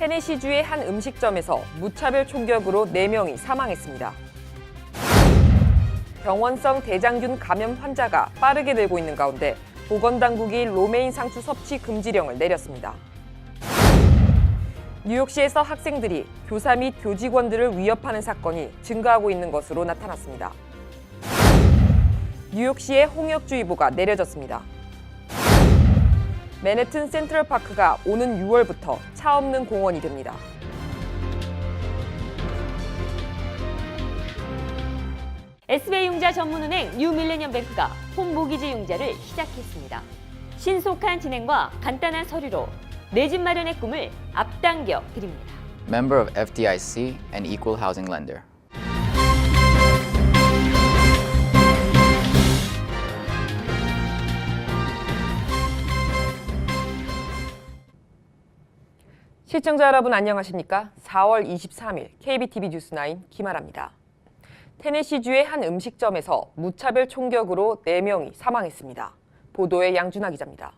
테네시주의 한 음식점에서 무차별 총격으로 4명이 사망했습니다. 병원성 대장균 감염 환자가 빠르게 늘고 있는 가운데 보건당국이 로메인 상추 섭취 금지령을 내렸습니다. 뉴욕시에서 학생들이 교사 및 교직원들을 위협하는 사건이 증가하고 있는 것으로 나타났습니다. 뉴욕시에 홍역주의보가 내려졌습니다. 맨해튼 센트럴파크가 오는 6월부터 차 없는 공원이 됩니다. SBI 융자 전문은행 뉴밀레니엄뱅크가 홈모기지 융자를 시작했습니다. 신속한 진행과 간단한 서류로 내 집 마련의 꿈을 앞당겨 드립니다. Member of FDIC and Equal Housing Lender. 시청자 여러분 안녕하십니까? 4월 23일 KBTV 뉴스9 김아라입니다. 테네시주의 한 음식점에서 무차별 총격으로 4명이 사망했습니다. 보도에 양준하 기자입니다.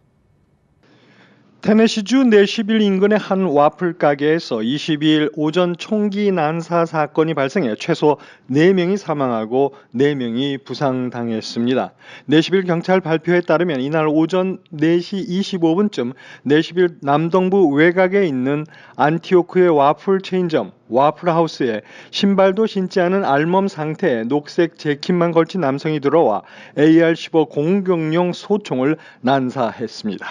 테네시주 내시빌 인근의 한 와플 가게에서 22일 오전 총기 난사 사건이 발생해 최소 4명이 사망하고 4명이 부상당했습니다. 내시빌 경찰 발표에 따르면 이날 오전 4시 25분쯤 내시빌 남동부 외곽에 있는 안티오크의 와플 체인점 와플하우스에 신발도 신지 않은 알몸 상태의 녹색 재킷만 걸친 남성이 들어와 AR-15 공격용 소총을 난사했습니다.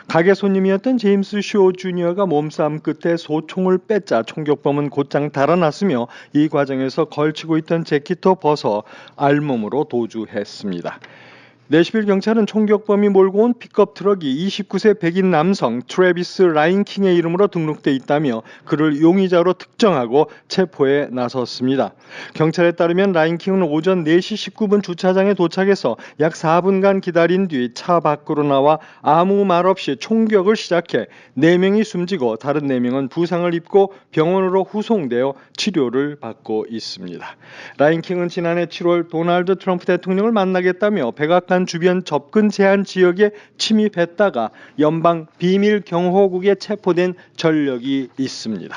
가게 손님이었던 제임스 쇼 주니어가 몸싸움 끝에 소총을 뺏자 총격범은 곧장 달아났으며 이 과정에서 걸치고 있던 재킷도 벗어 알몸으로 도주했습니다. 내시빌 경찰은 총격범이 몰고 온 픽업 트럭이 29세 백인 남성 트래비스 라인킹의 이름으로 등록돼 있다며 그를 용의자로 특정하고 체포에 나섰습니다. 경찰에 따르면 라인킹은 오전 4시 19분 주차장에 도착해서 약 4분간 기다린 뒤 차 밖으로 나와 아무 말 없이 총격을 시작해 4명이 숨지고 다른 4명은 부상을 입고 병원으로 후송되어 치료를 받고 있습니다. 라인킹은 지난해 7월 도널드 트럼프 대통령을 만나겠다며 백악관 주변 접근 제한 지역에 침입했다가 연방 비밀 경호국에 체포된 전력이 있습니다.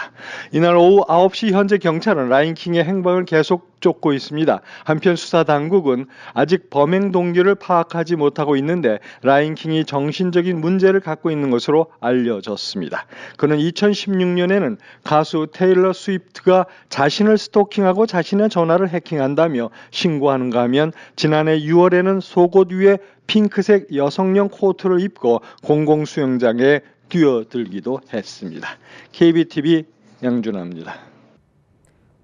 이날 오후 9시 현재 경찰은 라인킹의 행방을 계속 쫓고 있습니다. 한편 수사 당국은 아직 범행 동기를 파악하지 못하고 있는데 라인킹이 정신적인 문제를 갖고 있는 것으로 알려졌습니다. 그는 2016년에는 가수 테일러 스위프트가 자신을 스토킹하고 자신의 전화를 해킹한다며 신고하는가 하면 지난해 6월에는 속옷 위에 핑크색 여성용 코트를 입고 공공수영장에 뛰어들기도 했습니다. KBTV 양준하입니다.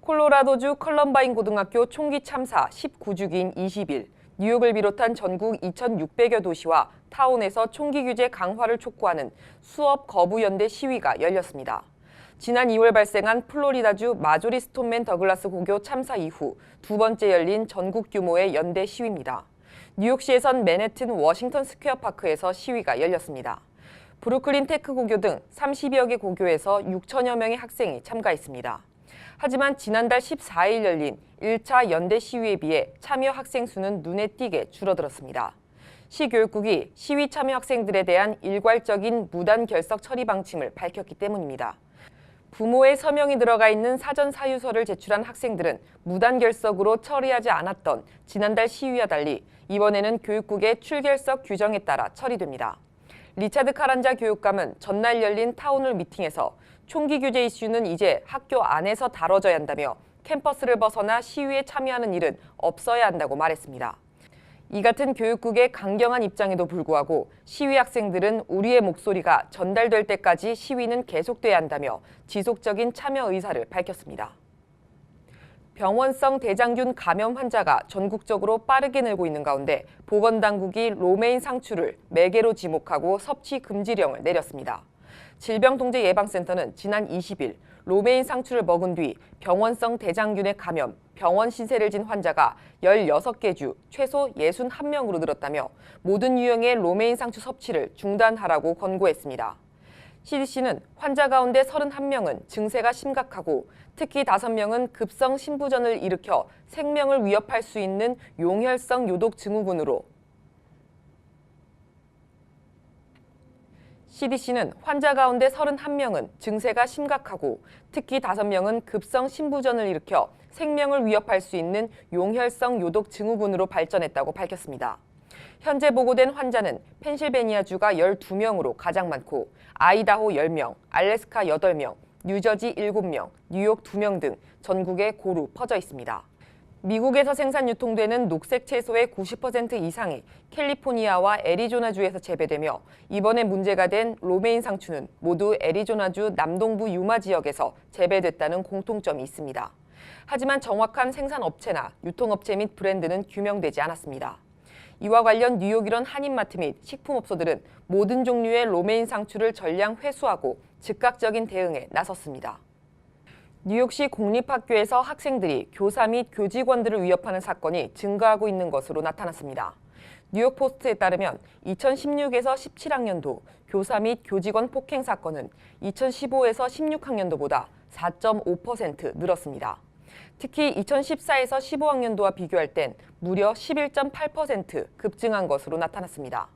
콜로라도주 컬럼바인 고등학교 총기 참사 19주기인 20일, 뉴욕을 비롯한 전국 2,600여 도시와 타운에서 총기 규제 강화를 촉구하는 수업 거부 연대 시위가 열렸습니다. 지난 2월 발생한 플로리다주 마조리 스톤맨 더글라스 고교 참사 이후 두 번째 열린 전국 규모의 연대 시위입니다. 뉴욕시에선 맨해튼 워싱턴 스퀘어 파크에서 시위가 열렸습니다. 브루클린 테크 고교 등 30여 개 고교에서 6천여 명의 학생이 참가했습니다. 하지만 지난달 14일 열린 1차 연대 시위에 비해 참여 학생 수는 눈에 띄게 줄어들었습니다. 시교육국이 시위 참여 학생들에 대한 일괄적인 무단 결석 처리 방침을 밝혔기 때문입니다. 부모의 서명이 들어가 있는 사전 사유서를 제출한 학생들은 무단 결석으로 처리하지 않았던 지난달 시위와 달리 이번에는 교육국의 출결석 규정에 따라 처리됩니다. 리차드 카란자 교육감은 전날 열린 타운홀 미팅에서 총기 규제 이슈는 이제 학교 안에서 다뤄져야 한다며 캠퍼스를 벗어나 시위에 참여하는 일은 없어야 한다고 말했습니다. 이 같은 교육국의 강경한 입장에도 불구하고 시위 학생들은 우리의 목소리가 전달될 때까지 시위는 계속돼야 한다며 지속적인 참여 의사를 밝혔습니다. 병원성 대장균 감염 환자가 전국적으로 빠르게 늘고 있는 가운데 보건당국이 로메인 상추를 매개로 지목하고 섭취 금지령을 내렸습니다. 질병통제예방센터는 지난 20일 로메인 상추를 먹은 뒤 병원성 대장균에 감염, 병원 신세를 진 환자가 16개 주 최소 61명으로 늘었다며 모든 유형의 로메인 상추 섭취를 중단하라고 권고했습니다. CDC는 환자 가운데 31명은 증세가 심각하고 특히 5명은 급성 심부전을 일으켜 생명을 위협할 수 있는 용혈성 요독 증후군으로 CDC는 환자 가운데 31명은 증세가 심각하고 특히 5명은 급성 심부전을 일으켜 생명을 위협할 수 있는 용혈성 요독 증후군으로 발전했다고 밝혔습니다. 현재 보고된 환자는 펜실베니아주가 12명으로 가장 많고 아이다호 10명, 알래스카 8명, 뉴저지 7명, 뉴욕 2명 등 전국에 고루 퍼져 있습니다. 미국에서 생산 유통되는 녹색 채소의 90% 이상이 캘리포니아와 애리조나주에서 재배되며 이번에 문제가 된 로메인 상추는 모두 애리조나주 남동부 유마 지역에서 재배됐다는 공통점이 있습니다. 하지만 정확한 생산 업체나 유통업체 및 브랜드는 규명되지 않았습니다. 이와 관련 뉴욕 일원 한인마트 및 식품업소들은 모든 종류의 로메인 상추를 전량 회수하고 즉각적인 대응에 나섰습니다. 뉴욕시 공립학교에서 학생들이 교사 및 교직원들을 위협하는 사건이 증가하고 있는 것으로 나타났습니다. 뉴욕포스트에 따르면 2016에서 17학년도 교사 및 교직원 폭행 사건은 2015에서 16학년도보다 4.5% 늘었습니다. 특히 2014에서 15학년도와 비교할 땐 무려 11.8% 급증한 것으로 나타났습니다.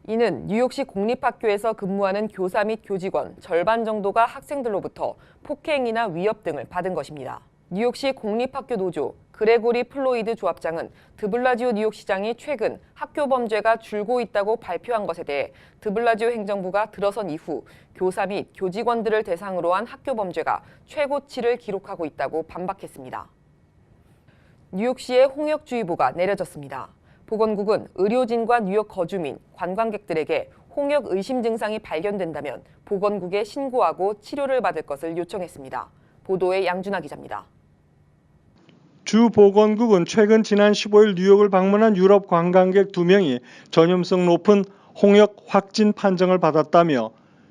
이는 뉴욕시 공립학교에서 근무하는 교사 및 교직원 절반 정도가 학생들로부터 폭행이나 위협 등을 받은 것입니다. 뉴욕시 공립학교 노조 그레고리 플로이드 조합장은 드블라지오 뉴욕시장이 최근 학교 범죄가 줄고 있다고 발표한 것에 대해 드블라지오 행정부가 들어선 이후 교사 및 교직원들을 대상으로 한 학교 범죄가 최고치를 기록하고 있다고 반박했습니다. 뉴욕시의 홍역주의보가 내려졌습니다. 보건국은 의료진과 뉴욕 거주민, 관광객들에게 홍역 의심 증상이 발견된다면 보건국에 신고하고 치료를 받을 것을 요청했습니다. 보도에 양준하 기자입니다. 주 보건국은 최근 지난 15일 뉴욕을 방문한 유럽 관광객 2명이 전염성 높은 홍역 확진 판정을 받았다며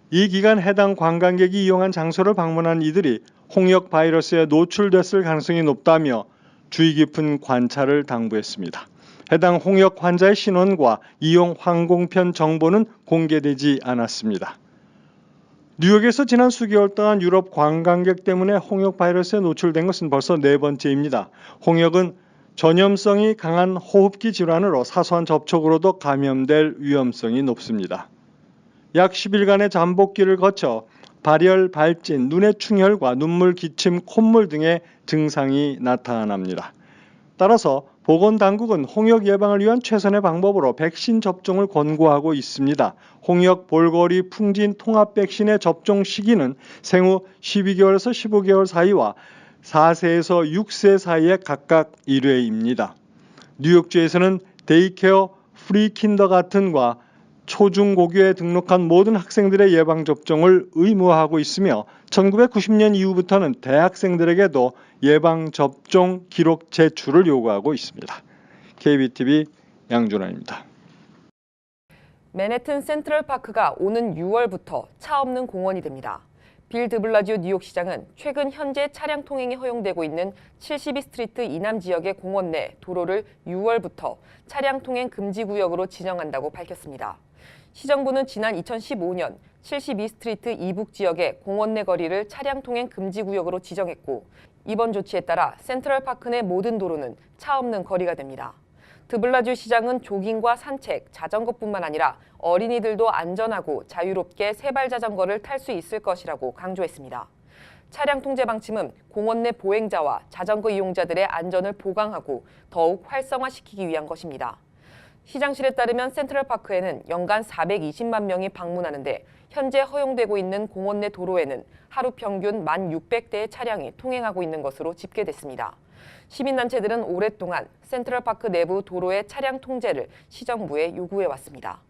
이 기간 해당 관광객이 이용한 장소를 방문한 이들이 홍역 바이러스에 노출됐을 가능성이 높다며 주의 깊은 관찰을 당부했습니다. 해당 홍역 환자의 신원과 이용 항공편 정보는 공개되지 않았습니다. 뉴욕에서 지난 수개월 동안 유럽 관광객 때문에 홍역 바이러스에 노출된 것은 벌써 4번째입니다. 홍역은 전염성이 강한 호흡기 질환으로 사소한 접촉으로도 감염될 위험성이 높습니다. 약 10일간의 잠복기를 거쳐 발열, 발진, 눈의 충혈과 눈물, 기침, 콧물 등의 증상이 나타납니다. 따라서 보건당국은 홍역 예방을 위한 최선의 방법으로 백신 접종을 권고하고 있습니다. 홍역, 볼거리, 풍진, 통합 백신의 접종 시기는 생후 12개월에서 15개월 사이와 4세에서 6세 사이에 각각 1회입니다. 뉴욕주에서는 데이케어, 프리킨더가튼과 초중고교에 등록한 모든 학생들의 예방접종을 의무화하고 있으며 1990년 이후부터는 대학생들에게도 예방접종 기록 제출을 요구하고 있습니다. KBTV 양준환입니다. 맨해튼 센트럴파크가 오는 6월부터 차 없는 공원이 됩니다. 빌 드블라지오 뉴욕시장은 최근 현재 차량 통행이 허용되고 있는 72스트리트 이남 지역의 공원 내 도로를 6월부터 차량 통행 금지 구역으로 지정한다고 밝혔습니다. 시정부는 지난 2015년 72스트리트 이북 지역의 공원 내 거리를 차량 통행 금지 구역으로 지정했고 이번 조치에 따라 센트럴파크 내 모든 도로는 차 없는 거리가 됩니다. 드블라지오 시장은 조깅과 산책, 자전거뿐만 아니라 어린이들도 안전하고 자유롭게 세발 자전거를 탈 수 있을 것이라고 강조했습니다. 차량 통제 방침은 공원 내 보행자와 자전거 이용자들의 안전을 보강하고 더욱 활성화시키기 위한 것입니다. 시장실에 따르면 센트럴파크에는 연간 420만 명이 방문하는데 현재 허용되고 있는 공원 내 도로에는 하루 평균 1,600대의 차량이 통행하고 있는 것으로 집계됐습니다. 시민단체들은 오랫동안 센트럴파크 내부 도로의 차량 통제를 시정부에 요구해왔습니다.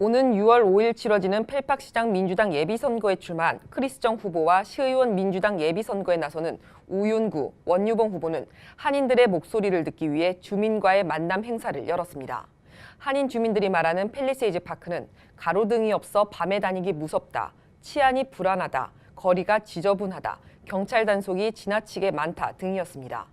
오는 6월 5일 치러지는 펠팍시장 민주당 예비선거에 출마한 크리스정 후보와 시의원 민주당 예비선거에 나서는 우윤구, 원유봉 후보는 한인들의 목소리를 듣기 위해 주민과의 만남 행사를 열었습니다. 한인 주민들이 말하는 팰리세이즈 파크는 가로등이 없어 밤에 다니기 무섭다, 치안이 불안하다, 거리가 지저분하다, 경찰 단속이 지나치게 많다 등이었습니다.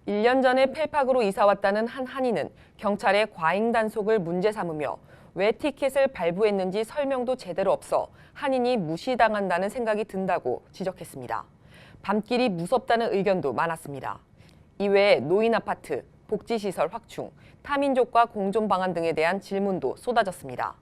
1년 전에 펠팍으로 이사 왔다는 한 한인은 경찰의 과잉 단속을 문제 삼으며 왜 티켓을 발부했는지 설명도 제대로 없어 한인이 무시당한다는 생각이 든다고 지적했습니다. 밤길이 무섭다는 의견도 많았습니다. 이외에 노인 아파트, 복지시설 확충, 타민족과 공존 방안 등에 대한 질문도 쏟아졌습니다.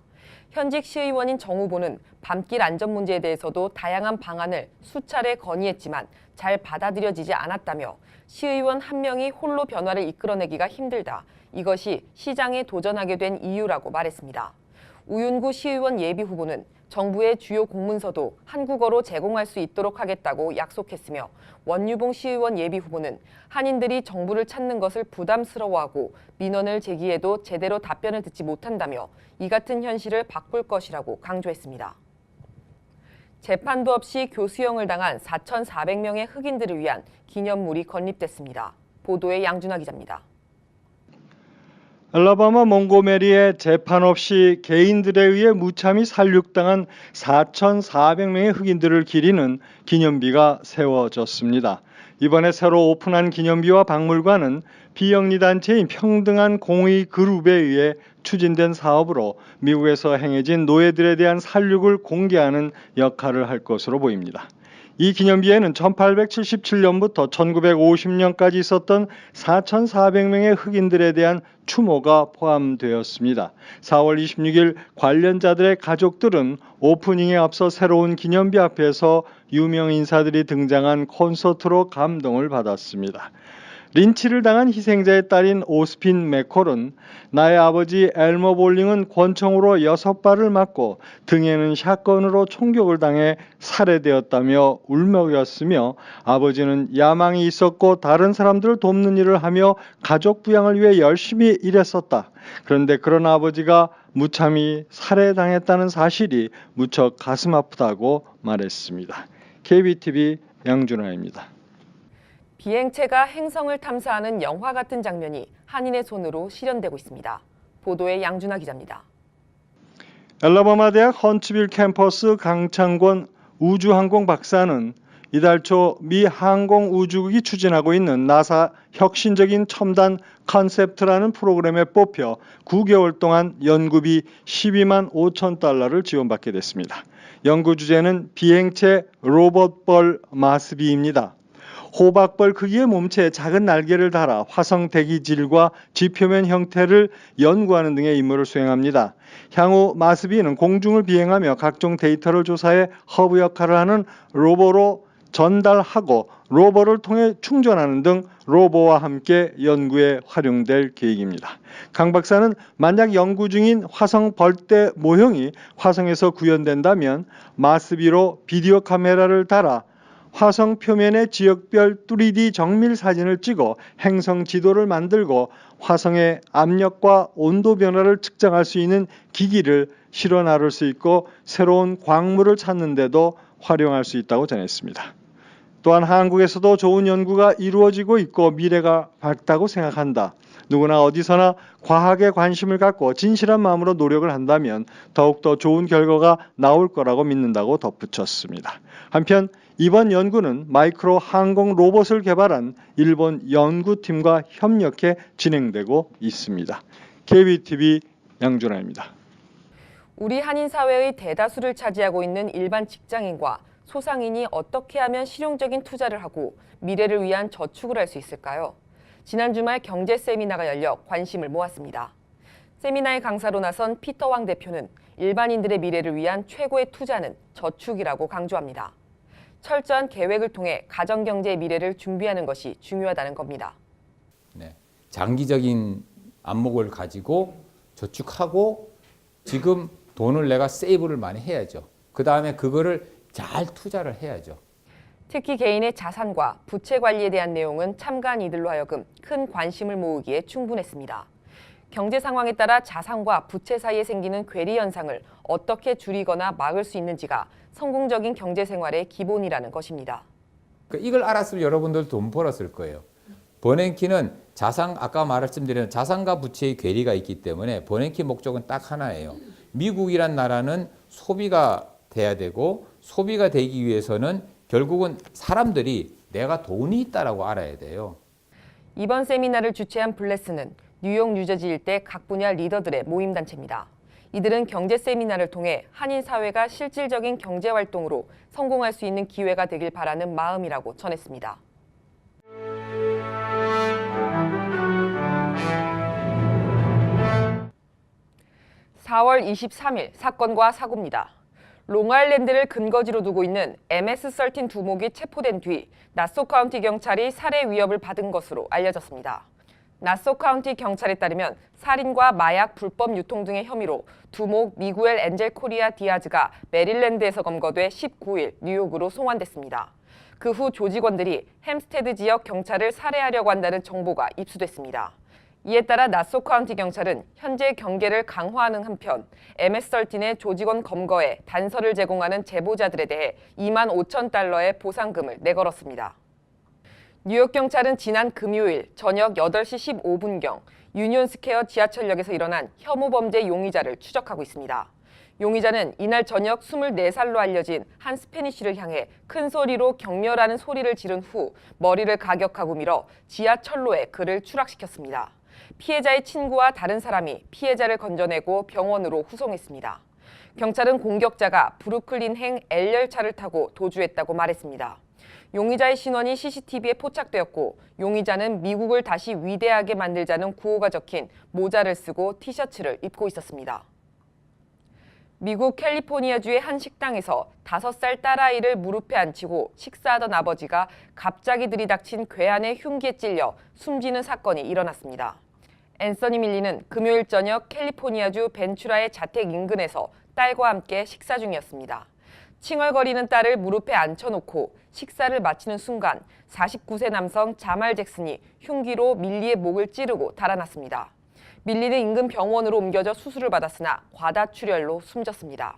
현직 시의원인 정 후보는 밤길 안전 문제에 대해서도 다양한 방안을 수차례 건의했지만 잘 받아들여지지 않았다며 시의원 한 명이 홀로 변화를 이끌어내기가 힘들다. 이것이 시장에 도전하게 된 이유라고 말했습니다. 우윤구 시의원 예비 후보는 정부의 주요 공문서도 한국어로 제공할 수 있도록 하겠다고 약속했으며 원유봉 시의원 예비 후보는 한인들이 정부를 찾는 것을 부담스러워하고 민원을 제기해도 제대로 답변을 듣지 못한다며 이 같은 현실을 바꿀 것이라고 강조했습니다. 재판도 없이 교수형을 당한 4,400명의 흑인들을 위한 기념물이 건립됐습니다. 보도에 양준하 기자입니다. 알라바마 몽고메리에 재판 없이 개인들에 의해 무참히 살육당한 4,400명의 흑인들을 기리는 기념비가 세워졌습니다. 이번에 새로 오픈한 기념비와 박물관은 비영리 단체인 평등한 공의 그룹에 의해 추진된 사업으로 미국에서 행해진 노예들에 대한 살육을 공개하는 역할을 할 것으로 보입니다. 이 기념비에는 1877년부터 1950년까지 있었던 4,400명의 흑인들에 대한 추모가 포함되었습니다. 4월 26일 관련자들의 가족들은 오프닝에 앞서 새로운 기념비 앞에서 유명 인사들이 등장한 콘서트로 감동을 받았습니다. 린치를 당한 희생자의 딸인 오스핀 맥콜은 나의 아버지 엘머 볼링은 권총으로 6발을 맞고 등에는 샷건으로 총격을 당해 살해되었다며 울먹였으며 아버지는 야망이 있었고 다른 사람들을 돕는 일을 하며 가족 부양을 위해 열심히 일했었다. 그런데 그런 아버지가 무참히 살해당했다는 사실이 무척 가슴 아프다고 말했습니다. KBTV 양준하입니다. 비행체가 행성을 탐사하는 영화 같은 장면이 한인의 손으로 실현되고 있습니다. 보도에 양준하 기자입니다. 알라바마 대학 헌츠빌 캠퍼스 강창권 우주항공 박사는 이달 초 미 항공우주국이 추진하고 있는 나사 혁신적인 첨단 컨셉트라는 프로그램에 뽑혀 9개월 동안 연구비 12만 5천 달러를 지원받게 됐습니다. 연구 주제는 비행체 로봇벌 마스비입니다. 호박벌 크기의 몸체에 작은 날개를 달아 화성 대기질과 지표면 형태를 연구하는 등의 임무를 수행합니다. 향후 마스비는 공중을 비행하며 각종 데이터를 조사해 허브 역할을 하는 로버로 전달하고 로버를 통해 충전하는 등 로버와 함께 연구에 활용될 계획입니다. 강 박사는 만약 연구 중인 화성 벌떼 모형이 화성에서 구현된다면 마스비로 비디오 카메라를 달아 화성 표면의 지역별 3D 정밀 사진을 찍어 행성 지도를 만들고 화성의 압력과 온도 변화를 측정할 수 있는 기기를 실어 나를 수 있고 새로운 광물을 찾는 데도 활용할 수 있다고 전했습니다. 또한 한국에서도 좋은 연구가 이루어지고 있고 미래가 밝다고 생각한다. 누구나 어디서나 과학에 관심을 갖고 진실한 마음으로 노력을 한다면 더욱더 좋은 결과가 나올 거라고 믿는다고 덧붙였습니다. 한편 이번 연구는 마이크로 항공 로봇을 개발한 일본 연구팀과 협력해 진행되고 있습니다. KBTV 양준하입니다. 우리 한인 사회의 대다수를 차지하고 있는 일반 직장인과 소상인이 어떻게 하면 실용적인 투자를 하고 미래를 위한 저축을 할 수 있을까요? 지난 주말 경제 세미나가 열려 관심을 모았습니다. 세미나의 강사로 나선 피터 왕 대표는 일반인들의 미래를 위한 최고의 투자는 저축이라고 강조합니다. 철저한 계획을 통해 가정경제의 미래를 준비하는 것이 중요하다는 겁니다. 네, 장기적인 안목을 가지고 저축하고 지금 돈을 내가 세이브를 많이 해야죠. 그 다음에 그거를 잘 투자를 해야죠. 특히 개인의 자산과 부채 관리에 대한 내용은 참가한 이들로 하여금 큰 관심을 모으기에 충분했습니다. 경제 상황에 따라 자산과 부채 사이에 생기는 괴리 현상을 어떻게 줄이거나 막을 수 있는지가 성공적인 경제 생활의 기본이라는 것입니다. 그러니까 이걸 알았으면 여러분들 돈 벌었을 거예요. 버냉키는 아까 말씀드린 자산과 부채의 괴리가 있기 때문에 버냉키 목적은 딱 하나예요. 미국이란 나라는 소비가 돼야 되고 소비가 되기 위해서는 결국은 사람들이 내가 돈이 있다라고 알아야 돼요. 이번 세미나를 주최한 블레스는 뉴욕, 뉴저지 일대 각 분야 리더들의 모임단체입니다. 이들은 경제 세미나를 통해 한인 사회가 실질적인 경제 활동으로 성공할 수 있는 기회가 되길 바라는 마음이라고 전했습니다. 4월 23일 사건과 사고입니다. 롱아일랜드를 근거지로 두고 있는 MS-13 두목이 체포된 뒤 나소 카운티 경찰이 살해 위협을 받은 것으로 알려졌습니다. 나소 카운티 경찰에 따르면 살인과 마약 불법 유통 등의 혐의로 두목 미구엘 엔젤 코리아 디아즈가 메릴랜드에서 검거돼 19일 뉴욕으로 송환됐습니다. 그 후 조직원들이 햄스테드 지역 경찰을 살해하려고 한다는 정보가 입수됐습니다. 이에 따라 나소 카운티 경찰은 현재 경계를 강화하는 한편 MS-13의 조직원 검거에 단서를 제공하는 제보자들에 대해 25,000달러의 보상금을 내걸었습니다. 뉴욕 경찰은 지난 금요일 저녁 8시 15분경 유니온 스퀘어 지하철역에서 일어난 혐오 범죄 용의자를 추적하고 있습니다. 용의자는 이날 저녁 24살로 알려진 한 스페니쉬를 향해 큰 소리로 격렬하는 소리를 지른 후 머리를 가격하고 밀어 지하철로에 그를 추락시켰습니다. 피해자의 친구와 다른 사람이 피해자를 건져내고 병원으로 후송했습니다. 경찰은 공격자가 브루클린행 L열차를 타고 도주했다고 말했습니다. 용의자의 신원이 CCTV에 포착되었고 용의자는 미국을 다시 위대하게 만들자는 구호가 적힌 모자를 쓰고 티셔츠를 입고 있었습니다. 미국 캘리포니아주의 한 식당에서 5살 딸아이를 무릎에 앉히고 식사하던 아버지가 갑자기 들이닥친 괴한의 흉기에 찔려 숨지는 사건이 일어났습니다. 앤서니 밀리는 금요일 저녁 캘리포니아주 벤츄라의 자택 인근에서 딸과 함께 식사 중이었습니다. 칭얼거리는 딸을 무릎에 앉혀놓고 식사를 마치는 순간 49세 남성 자말 잭슨이 흉기로 밀리의 목을 찌르고 달아났습니다. 밀리는 인근 병원으로 옮겨져 수술을 받았으나 과다출혈로 숨졌습니다.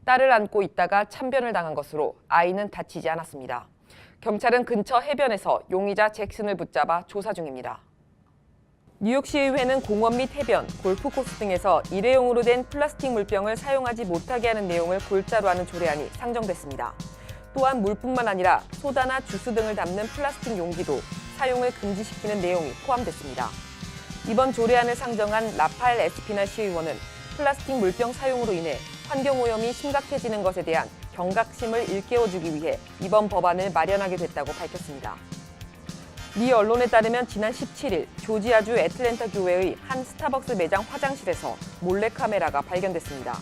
딸을 안고 있다가 참변을 당한 것으로 아이는 다치지 않았습니다. 경찰은 근처 해변에서 용의자 잭슨을 붙잡아 조사 중입니다. 뉴욕시의회는 공원 및 해변, 골프코스 등에서 일회용으로 된 플라스틱 물병을 사용하지 못하게 하는 내용을 골자로 하는 조례안이 상정됐습니다. 또한 물뿐만 아니라 소다나 주스 등을 담는 플라스틱 용기도 사용을 금지시키는 내용이 포함됐습니다. 이번 조례안을 상정한 라파엘 에스피날 시의원은 플라스틱 물병 사용으로 인해 환경오염이 심각해지는 것에 대한 경각심을 일깨워주기 위해 이번 법안을 마련하게 됐다고 밝혔습니다. 미 언론에 따르면 지난 17일 조지아주 애틀랜타 교회의 한 스타벅스 매장 화장실에서 몰래카메라가 발견됐습니다.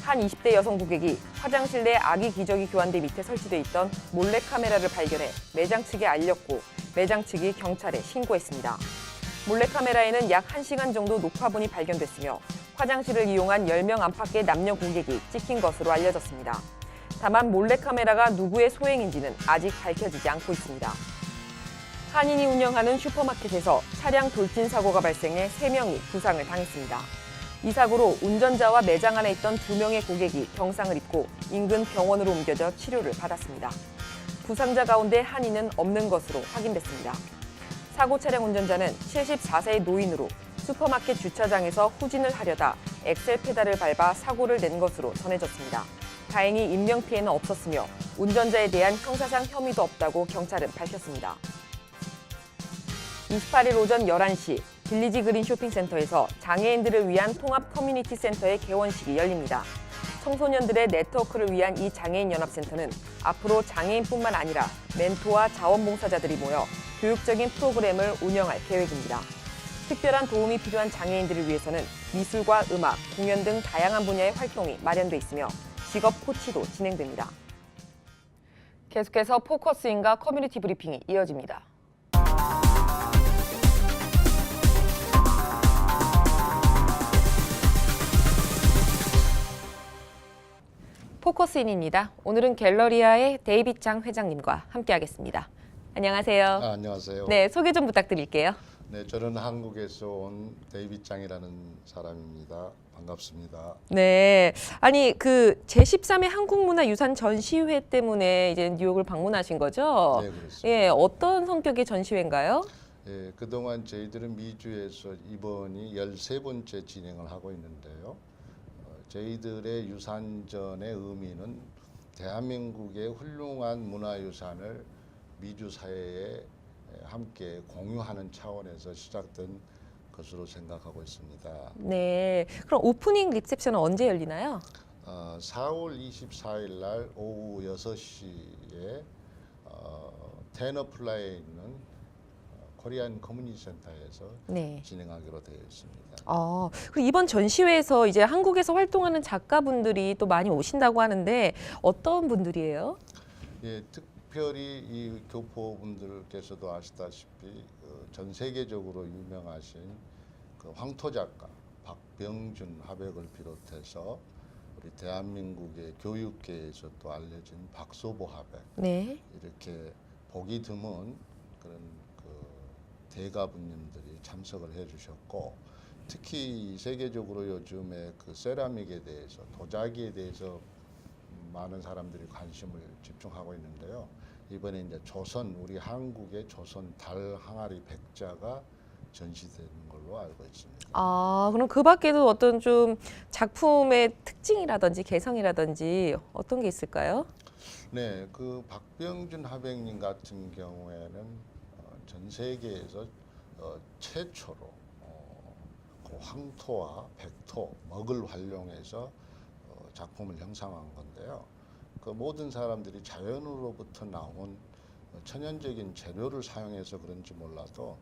한 20대 여성 고객이 화장실 내 아기 기저귀 교환대 밑에 설치돼 있던 몰래카메라를 발견해 매장 측에 알렸고 매장 측이 경찰에 신고했습니다. 몰래카메라에는 약 1시간 정도 녹화본이 발견됐으며 화장실을 이용한 10명 안팎의 남녀 고객이 찍힌 것으로 알려졌습니다. 다만 몰래카메라가 누구의 소행인지는 아직 밝혀지지 않고 있습니다. 한인이 운영하는 슈퍼마켓에서 차량 돌진 사고가 발생해 3명이 부상을 당했습니다. 이 사고로 운전자와 매장 안에 있던 2명의 고객이 경상을 입고 인근 병원으로 옮겨져 치료를 받았습니다. 부상자 가운데 한인은 없는 것으로 확인됐습니다. 사고 차량 운전자는 74세의 노인으로 슈퍼마켓 주차장에서 후진을 하려다 엑셀 페달을 밟아 사고를 낸 것으로 전해졌습니다. 다행히 인명피해는 없었으며 운전자에 대한 형사상 혐의도 없다고 경찰은 밝혔습니다. 28일 오전 11시 빌리지 그린 쇼핑센터에서 장애인들을 위한 통합 커뮤니티 센터의 개원식이 열립니다. 청소년들의 네트워크를 위한 이 장애인 연합센터는 앞으로 장애인뿐만 아니라 멘토와 자원봉사자들이 모여 교육적인 프로그램을 운영할 계획입니다. 특별한 도움이 필요한 장애인들을 위해서는 미술과 음악, 공연 등 다양한 분야의 활동이 마련돼 있으며 직업 코치도 진행됩니다. 계속해서 포커스인과 커뮤니티 브리핑이 이어집니다. 포커스인입니다. 오늘은 갤러리아의 데이빗 장 회장님과 함께하겠습니다. 안녕하세요. 안녕하세요. 네, 소개 좀 부탁드릴게요. 네, 저는 한국에서 온 데이빗 장이라는 사람입니다. 반갑습니다. 네, 아니 그 제13회 한국문화유산 전시회 때문에 이제 뉴욕을 방문하신 거죠? 네, 그렇습니다. 예, 어떤 성격의 전시회인가요? 예, 그동안 저희들은 미주에서 이번이 13번째 진행을 하고 있는데요. 저희들의 유산전의 의미는 대한민국의 훌륭한 문화유산을 미주 사회에 함께 공유하는 차원에서 시작된 것으로 생각하고 있습니다. 네, 그럼 오프닝 리셉션은 언제 열리나요? 4월 24일 날 오후 6시에 테너플라에 있는 코리안 커뮤니티 센터에서 네. 진행하기로 되어 있습니다. 그리고 이번 전시회에서 이제 한국에서 활동하는 작가분들이 또 많이 오신다고 하는데 어떤 분들이에요? 예, 특별히 이 교포분들께서도 아시다시피 전 세계적으로 유명하신 그 황토 작가 박병준 화백을 비롯해서 우리 대한민국의 교육계에서 또 알려진 박소보 화백 네. 이렇게 보기 드문 그런 그 대가분님들이 참석을 해주셨고 특히 세계적으로 요즘에 그 세라믹에 대해서 도자기에 대해서 많은 사람들이 관심을 집중하고 있는데요. 이번에 이제 조선 우리 한국의 조선 달 항아리 백자가 전시되는 걸로 알고 있습니다. 그럼 그 밖에도 어떤 좀 작품의 특징이라든지 개성이라든지 어떤 게 있을까요? 네, 그 박병준 화백님 같은 경우에는 전 세계에서 최초로 그 황토와 백토, 먹을 활용해서 작품을 형상한 건데요. 그 모든 사람들이 자연으로부터 나온 천연적인 재료를 사용해서 그런지 몰라도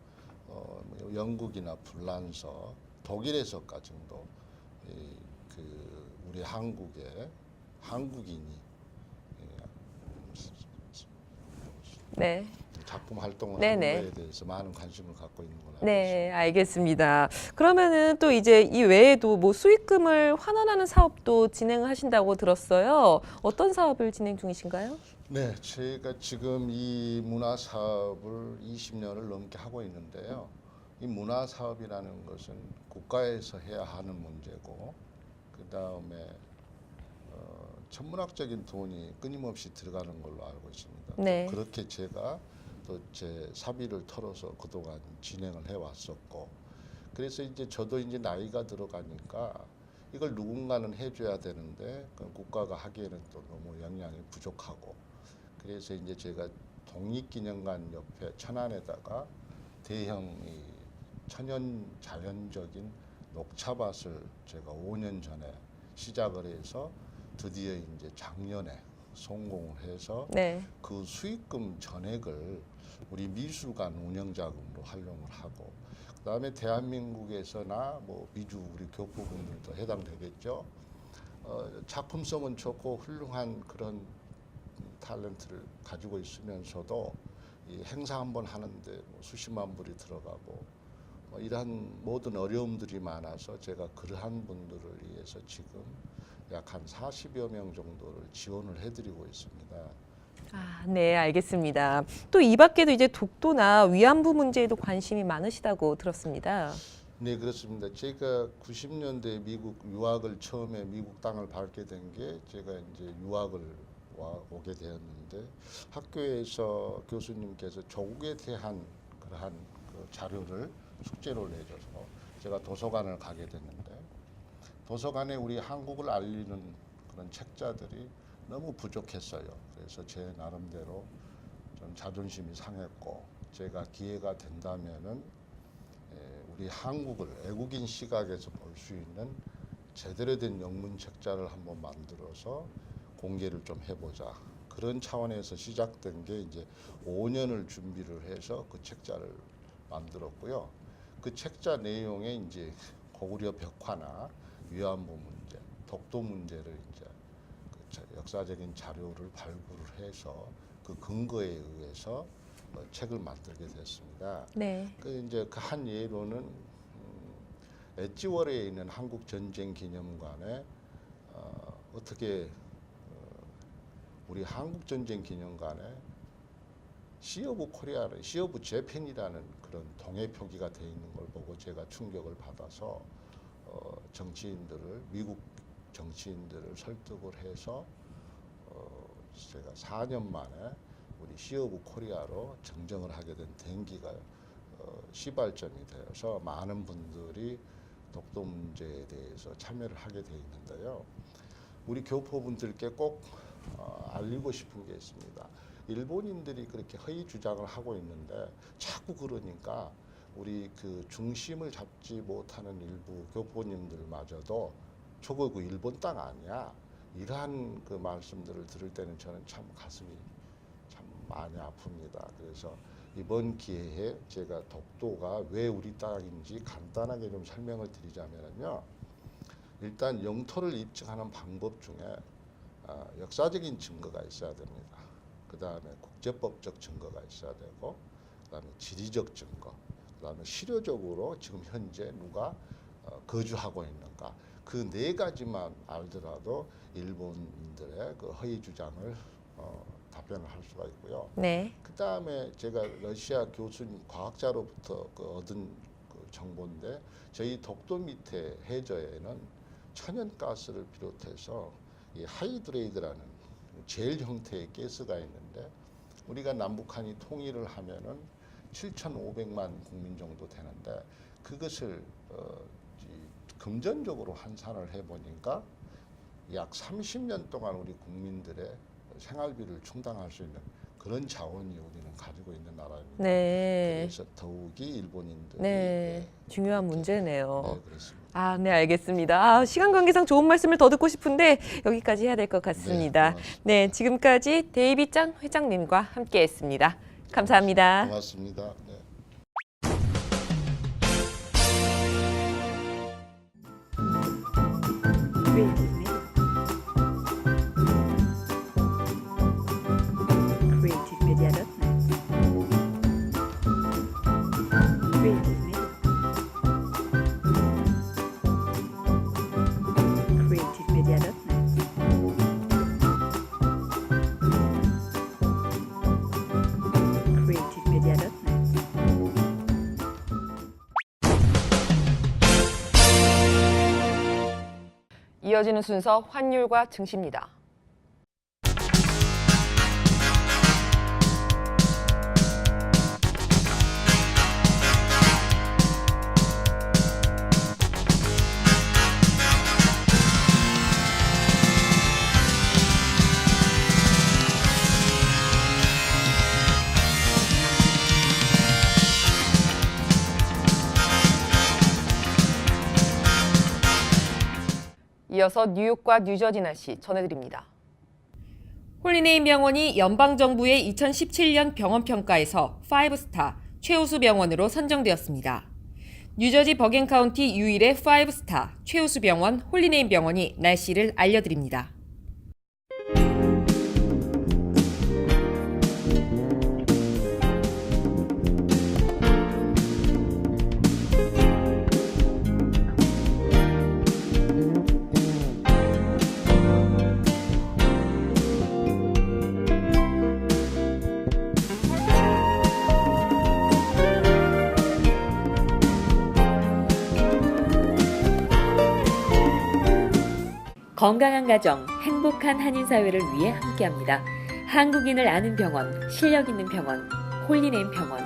영국이나 불란서, 독일에서까지도 우리 한국의 한국인이 네. 작품 활동을 네네. 하는 거에 대해서 많은 관심을 갖고 있는 걸로 알고 네, 있습니다. 알겠습니다. 그러면은 또 이제 이 외에도 뭐 수익금을 환원하는 사업도 진행을 하신다고 들었어요. 어떤 사업을 진행 중이신가요? 네, 제가 지금 이 문화 사업을 20년을 넘게 하고 있는데요. 이 문화 사업이라는 것은 국가에서 해야 하는 문제고, 그 다음에 천문학적인 돈이 끊임없이 들어가는 걸로 알고 있습니다. 네. 그렇게 제가 또 제 사비를 털어서 그동안 진행을 해왔었고, 그래서 이제 저도 이제 나이가 들어가니까 이걸 누군가는 해줘야 되는데 국가가 하기에는 또 너무 역량이 부족하고, 그래서 이제 제가 독립기념관 옆에 천안에다가 대형 이 천연 자연적인 녹차밭을 제가 5년 전에 시작을 해서 드디어 이제 작년에 성공을 해서 네. 그 수익금 전액을 우리 미술관 운영자금으로 활용을 하고, 그다음에 대한민국에서나 뭐 미주 우리 교포분들도 해당되겠죠. 작품성은 좋고 훌륭한 그런 탤런트를 가지고 있으면서도 이 행사 한번 하는데 뭐 수십만 불이 들어가고 이러한 모든 어려움들이 많아서 제가 그러한 분들을 위해서 지금 약 한 40여 명 정도를 지원을 해드리고 있습니다. 네, 알겠습니다. 또 이 밖에도 이제 독도나 위안부 문제에도 관심이 많으시다고 들었습니다. 네, 그렇습니다. 제가 90년대 미국 유학을 처음에 미국 땅을 밟게 된 게 제가 이제 유학을 오게 되었는데 학교에서 교수님께서 조국에 대한 그러한 그 자료를 숙제로 내줘서 제가 도서관을 가게 됐는데 도서관에 우리 한국을 알리는 그런 책자들이 너무 부족했어요. 그래서 제 나름대로 좀 자존심이 상했고 제가 기회가 된다면은 우리 한국을 애국인 시각에서 볼 수 있는 제대로 된 영문 책자를 한번 만들어서 공개를 좀 해보자. 그런 차원에서 시작된 게 이제 5년을 준비를 해서 그 책자를 만들었고요. 그 책자 내용에 이제 고구려 벽화나 위안부 문제, 독도 문제를 이제 그 역사적인 자료를 발굴을 해서 그 근거에 의해서 책을 만들게 됐습니다. 네. 그 이제 그 한 예로는 엣지월에 있는 한국 전쟁 기념관에 어떻게 우리 한국 전쟁 기념관에 시 오브 코리아를 시 오브 재팬이라는 그런 동해 표기가 돼 있는 걸 보고 제가 충격을 받아서 정치인들을 미국 정치인들을 설득을 해서 제가 4년 만에 우리 시 오브 코리아로 정정을 하게 된 동기가 시발점이 되어서 많은 분들이 독도 문제에 대해서 참여를 하게 돼 있는데요. 우리 교포분들께 꼭 알리고 싶은 게 있습니다. 일본인들이 그렇게 허위 주장을 하고 있는데 자꾸 그러니까 우리 그 중심을 잡지 못하는 일부 교포님들마저도 저거 그 일본 땅 아니야. 이러한 그 말씀들을 들을 때는 저는 참 가슴이 참 많이 아픕니다. 그래서 이번 기회에 제가 독도가 왜 우리 땅인지 간단하게 좀 설명을 드리자면요. 일단 영토를 입증하는 방법 중에 역사적인 증거가 있어야 됩니다. 그 다음에 국제법적 증거가 있어야 되고, 그 다음에 지리적 증거, 그 다음에 실효적으로 지금 현재 누가 거주하고 있는가, 그 네 가지만 알더라도 일본인들의 그 허위 주장을 답변을 할 수가 있고요. 네. 그 다음에 제가 러시아 교수님 과학자로부터 얻은 그 정보인데, 저희 독도 밑에 해저에는 천연가스를 비롯해서 이 하이드레이드라는 젤 형태의 가스가 있는데, 우리가 남북한이 통일을 하면은 7,500만 국민 정도 되는데, 그것을 금전적으로 환산을 해보니까 약 30년 동안 우리 국민들의 생활비를 충당할 수 있는 그런 자원이 우리는 가지고 있는 나라입니다. 네. 그래서 더욱이 일본인들이 네. 중요한 문제네요. 네, 그렇습니다. 아, 네, 알겠습니다. 시간 관계상 좋은 말씀을 더 듣고 싶은데 여기까지 해야 될 것 같습니다. 네, 고맙습니다. 네, 지금까지 데이빗 짱 회장님과 함께했습니다. 감사합니다. 고맙습니다. 네. creativemedia.net. Creative Media. creativemedia.net. creativemedia.net. 이어지는 순서 환율과 증시입니다. 이어서 뉴욕과 뉴저지 날씨 전해드립니다. 홀리네임 병원이 연방정부의 2017년 병원평가에서 5스타 최우수 병원으로 선정되었습니다. 뉴저지 버겐카운티 유일의 5스타 최우수 병원 홀리네임 병원이 날씨를 알려드립니다. 건강한 가정, 행복한 한인사회를 위해 함께합니다. 한국인을 아는 병원, 실력 있는 병원, 홀리네임 병원.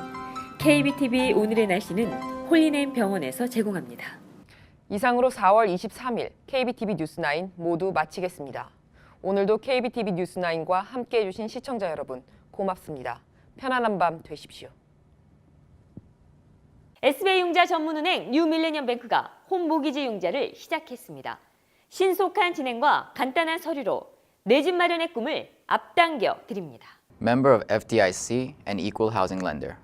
KBTV 오늘의 날씨는 홀리네임 병원에서 제공합니다. 이상으로 4월 23일 KBTV 뉴스9 모두 마치겠습니다. 오늘도 KBTV 뉴스9과 함께해 주신 시청자 여러분 고맙습니다. 편안한 밤 되십시오. SBI융자 전문은행 뉴밀레니엄뱅크가 홈모기지 융자를 시작했습니다. 신속한 진행과 간단한 서류로 내 집 마련의 꿈을 앞당겨 드립니다. Member of FDIC and equal housing lender.